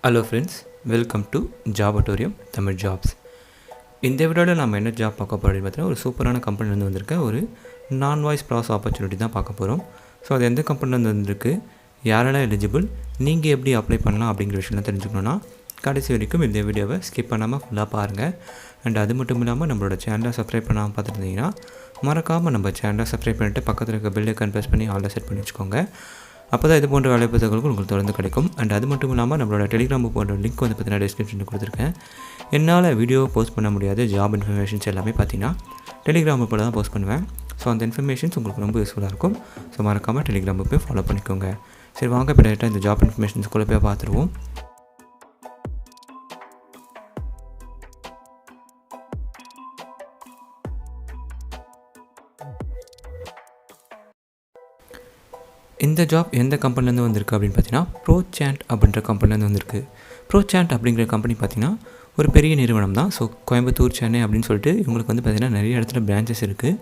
Hello friends, welcome to ஜாபட்டோரியம் Tamil jobs. இந்த வீடியோவில் நம்ம என்ன ஜாப் பார்க்க போகிறோம் அப்படின்னு பார்த்தீங்கன்னா, ஒரு சூப்பரான கம்பெனிலேருந்து வந்திருக்க ஒரு நான் வாய்ஸ் ப்ராசஸ் ஆப்பர்ச்சுனிட்டி தான் பார்க்க போகிறோம். ஸோ அது எந்த கம்பெனிலேருந்து வந்திருக்கு, யாரெல்லாம் எலிஜிபிள், நீங்கள் எப்படி அப்ளை பண்ணலாம் அப்படிங்கிற விஷயம்லாம் தெரிஞ்சுக்கணுன்னா கடைசி வரைக்கும் இந்த வீடியோவை ஸ்கிப் பண்ணாமல் ஃபுல்லாக பாருங்கள். அண்ட் அது மட்டும் இல்லாமல் நம்மளோட சேனலை சப்ஸ்கிரைப் பண்ணாமல் பார்த்துருந்தீங்கன்னா மறக்காமல் நம்ம சேனலை சப்ஸ்கிரைப் பண்ணிவிட்டு பக்கத்தில் இருக்க பெல் ஐக்கான் ப்ரெஸ் பண்ணி ஆல்ரெடி செட் பண்ணி வச்சுக்கோங்க. அப்போ தான் இது போன்ற வேலைப்பதங்களுக்கு உங்களுக்கு தொடர்ந்து கிடைக்கும். அண்ட் அது மட்டும் இல்லாமல் நம்மளோட டெலிகிராம் போன்ற லிங்க் வந்து பார்த்தீங்கன்னா டிஸ்கிரிப்ஷனில் கொடுத்துருக்கேன். என்னால் வீடியோ போஸ்ட் பண்ண முடியாது ஜாப் இன்ஃபர்மேஷன்ஸ் எல்லாமே பார்த்தீங்கன்னா டெலிகிராம் போல் தான் போஸ்ட் பண்ணுவேன். ஸோ அந்த இன்ஃபர்மேஷன்ஸ் உங்களுக்கு ரொம்ப யூஸ்ஃபுல்லாக இருக்கும். ஸோ மறக்காமல் டெலிகிராம் போய் ஃபாலோ பண்ணிக்கோங்க. சரி, வாங்க இப்போ டேரெக்டாக இந்த ஜாப் இன்ஃபர்மேஷன்ஸ்குள்ளே போய் பார்த்துருவோம். இந்த ஜாப் எந்த கம்பெனிலேருந்து வந்திருக்கு அப்படின்னு பார்த்தீங்கன்னா, ப்ரோசாண்ட் அப்படின்ற கம்பெனிலேருந்து வந்திருக்கு. ப்ரோசாண்ட் அப்படிங்கிற கம்பெனி பார்த்திங்கன்னா ஒரு பெரிய நிறுவனம் தான். ஸோ கோயம்புத்தூர், சென்னை அப்படின்னு சொல்லிட்டு இவங்களுக்கு வந்து பார்த்திங்கன்னா நிறைய இடத்துல பிரான்ச்சஸ் இருக்குது.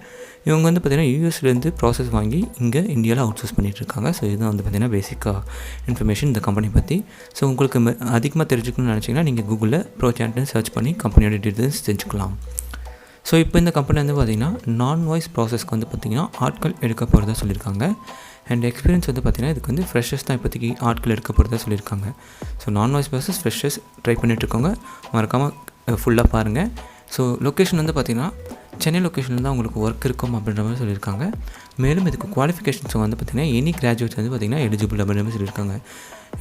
இவங்க வந்து பார்த்திங்கன்னா யூஎஸ்லேருந்து ப்ராசஸ் வாங்கி இங்கே இந்தியாவில் அவுட் சோர்ஸ் பண்ணிகிட்ருக்காங்க. ஸோ இதுதான் வந்து பார்த்திங்கன்னா பேசிக்காக இன்ஃபர்மேஷன் இந்த கம்பெனி பற்றி. ஸோ உங்களுக்கு அதிகமாக தெரிஞ்சுக்கணும்னு நினச்சிங்கன்னா நீங்கள் கூகுளில் ப்ரோசாண்ட்னு சர்ச் பண்ணி கம்பெனியோட டீட்டெயில்ஸ் தெரிஞ்சுக்கலாம். ஸோ இப்போ இந்த கம்பெனி வந்து பார்த்திங்கன்னா நான் வாய்ஸ் ப்ராசஸ்க்கு வந்து பார்த்திங்கன்னா ஆட்கள் எடுக்க போகிறதா சொல்லியிருக்காங்க. அண்ட் எக்ஸ்பீரியன்ஸ் வந்து பார்த்திங்கன்னா இதுக்கு வந்து ஃப்ரெஷர்ஸ் தான் இப்போதைக்கு ஆட்கள் எடுக்க போகிறதா சொல்லியிருக்காங்க. ஸோ நான் வாய்ஸ் ப்ராசஸ் ஃப்ரெஷர்ஸ் ட்ரை பண்ணிகிட்ருக்கோங்க, மறக்காமல் ஃபுல்லாக பாருங்கள். ஸோ லொக்கேஷன் வந்து பார்த்திங்கன்னா சென்னை லொக்கேஷனில் தான் உங்களுக்கு ஒர்க் இருக்கும் அப்படின்ற மாதிரி சொல்லியிருக்காங்க. மேலும் இதுக்கு குவாலிஃபிகேஷன்ஸ் வந்து பார்த்திங்கன்னா எனி கிராஜுவேட்ஸ் வந்து பார்த்திங்கன்னா எலிஜிபிள் அப்படின்ற மாதிரி சொல்லியிருக்காங்க.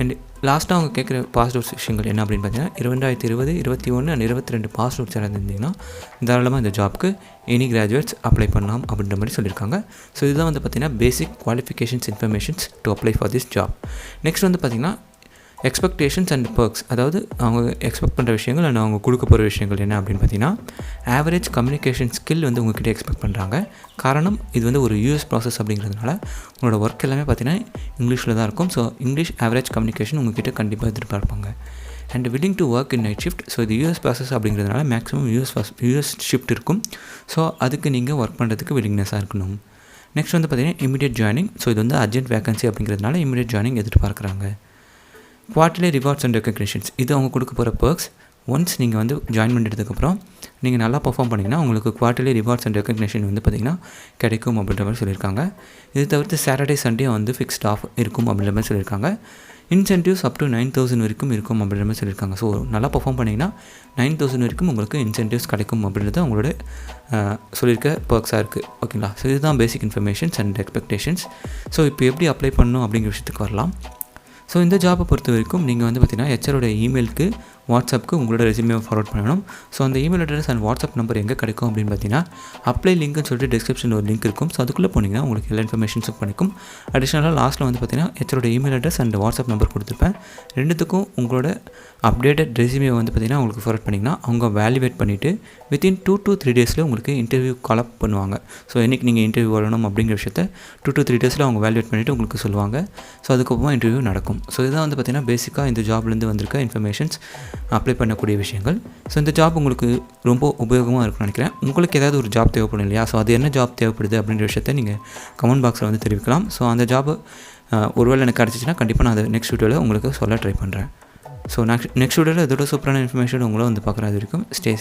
அண்ட் லாஸ்ட்டாக அவங்க கேட்குற பாஸ் அவுட்ஸ் விஷயங்கள் என்ன அப்படின்னு பார்த்தீங்கன்னா 2020, 2021 அண்ட் 2022 பாஸ் அவுட்ஸ் இருந்திருந்தீங்கன்னா தாராளமாக இந்த ஜாப்க்கு எனி கிராஜுவேட்ஸ் அப்ளை பண்ணலாம் அப்படின்ற மாதிரி சொல்லியிருக்காங்க. ஸோ இதுதான் வந்து பார்த்திங்கன்னா basic qualifications information to apply for this job. Next வந்து பார்த்திங்கன்னா எக்ஸ்பெக்டேஷன்ஸ் அண்ட் பர்க்ஸ், அதாவது அவங்க எக்ஸ்பெக்ட் பண்ணுற விஷயங்கள் அண்ட் அவங்க கொடுக்க போகிற விஷயங்கள் என்ன அப்படின்னு பார்த்தீங்கன்னா, ஆவரேஜ் கம்யூனிகேஷன் ஸ்கில் வந்து உங்கள்கிட்ட எக்ஸ்பெக்ட் பண்ணுறாங்க. காரணம் இது வந்து ஒரு யூஎஸ் ப்ராசஸ் அப்படிங்கிறதுனால உங்களோட ஒர்க் எல்லாமே பார்த்தீங்கன்னா இங்கிலீஷில் தான் இருக்கும். ஸோ இங்கிலீஷ் ஆவரேஜ் கம்யூனிகேஷன் உங்கள்கிட்ட கண்டிப்பாக எதிர்பார்ப்பாங்க. And willing to work in night shift. So இது யூஎஸ் ப்ராசஸ் அப்படிங்கிறதுனால மேக்ஸிமம் யூஎஸ் ஷிஃப்ட் இருக்கும். ஸோ அதுக்கு நீங்கள் ஒர்க் பண்ணுறதுக்கு வில்லிங்னஸாக இருக்கணும். நெக்ஸ்ட் வந்து பார்த்திங்கன்னா இமீடியட் ஜாயினிங். ஸோ இது வந்து அர்ஜென்ட் வேகன்சி அப்படிங்கிறதுனால இமீடியட் ஜாயினிங் எதிர்பார்க்குறாங்க. குவார்ட்டர்லி ரிவார்ட்ஸ் அண்ட் ரெக்கக்னிஷன்ஸ், இது அவங்க கொடுக்க போகிற பர்க்ஸ். ஒன்ஸ் நீங்கள் வந்து ஜாயின் பண்ணிட்டதுக்கப்புறம் நீங்கள் நல்லா பர்ஃபார்ம் பண்ணிங்கன்னா உங்களுக்கு குவார்ட்டர்லி ரிவார்ட்ஸ் அண்ட் ரெக்கக்னிஷன் வந்து பார்த்திங்கன்னா கிடைக்கும் அப்படின்ற மாதிரி சொல்லியிருக்காங்க. இது தவிர்த்து சாட்டர்டே சண்டே வந்து ஃபிக்ஸ்ட் ஆஃப் இருக்கும் அப்படின்ற மாதிரி சொல்லியிருக்காங்க. இன்சென்டிவ்ஸ் அப் டு 9,000 வரைக்கும் இருக்கும் அப்படின்ற மாதிரி சொல்லியிருக்காங்க. ஸோ நல்லா பர்ஃபார்ம் பண்ணிங்கன்னா 9,000 வரைக்கும் உங்களுக்கு இன்சென்டிவ்ஸ் கிடைக்கும் அப்படின்றது அவங்களோட சொல்லியிருக்க பர்க்ஸாக இருக்குது. ஓகேங்களா? ஸோ இதுதான் பேசிக் இன்ஃபர்மேஷன்ஸ் அண்ட் எக்ஸ்பெக்டேஷன்ஸ். ஸோ இப்போ எப்படி அப்ளை பண்ணணும் அப்படிங்கிற விஷயத்துக்கு வரலாம். ஸோ இந்த ஜாப்பை பொறுத்த வரைக்கும் நீங்கள் வந்து பார்த்திங்கன்னா ஹெச்ஆரோட இமெயிலுக்கு வாட்ஸ்அப்புக்கு உங்களோட ரெஸ்யூமேவை ஃபார்வர்ட் பண்ணணும். ஸோ அந்த email address and WhatsApp number எங்கே கிடைக்கும் அப்படின்னு பார்த்தீங்கன்னா அப்ளை லிங்க்னு சொல்லிட்டு டிஸ்கிரிப்ஷனில் ஒரு லிங்க் இருக்கும். ஸோ அதுக்குள்ளே போனீங்கன்னா உங்களுக்கு எல்லா இன்ஃபர்மேஷன்ஸும் கிடைக்கும். அடிஷ்னலாக லாஸ்ட்டில் வந்து பார்த்திங்கன்னா ஹெச்ஆரோட email address and WhatsApp number கொடுத்துருப்பேன். ரெண்டுத்துக்கும் உங்களோட அப்டேட்டட் ரெஸ்யூமே வந்து பார்த்திங்கன்னா உங்களுக்கு ஃபார்வர்ட் பண்ணிங்கன்னா அவங்க வேல்யூவேட் பண்ணிவிட்டு வித்தின் 2 to 3 டேஸில் உங்களுக்கு இன்டர்வியூ கால் அப் பண்ணுவாங்க. ஸோ என்றைக்கு நீங்கள் இன்டர்வியூ வரணும் அப்படிங்கிற விஷயத்தை 2 to 3 டேஸில் அவங்க வேல்யூவேட் பண்ணிவிட்டு உங்களுக்கு சொல்லுவாங்க. ஸோ அதுக்கப்புறமா இன்டர்வியூ நடக்கும். ஸோ இதுதான் வந்து பார்த்திங்கன்னா பேசிக்காக இந்த ஜாப்லேருந்து வந்திருக்க இன்ஃபர்மேஷன்ஸ், அப்ளை பண்ணக்கூடிய விஷயங்கள். ஸோ இந்த ஜாப் உங்களுக்கு ரொம்ப உபயோகமாக இருக்கும்னு நினைக்கிறேன். உங்களுக்கு ஏதாவது ஒரு ஜாப் தேவைப்படும் இல்லையா? ஸோ அது என்ன ஜாப் தேவைப்படுது அப்படின்ற விஷயத்தை நீங்கள் கமெண்ட் பாக்ஸில் வந்து தெரிவிக்கலாம். ஸோ அந்த ஜாப் ஒருவேளை எனக்கு கிடச்சிச்சின்னா கண்டிப்பாக நான் அதை நெக்ஸ்ட் வீடியோவில் உங்களுக்கு சொல்ல ட்ரை பண்ணுறேன். ஸோ நெக்ஸ்ட் வீடியோவில் இதோட சூப்பரான இன்ஃபர்மேஷன் உங்களை வந்து பார்க்குறது வரைக்கும் ஸ்டே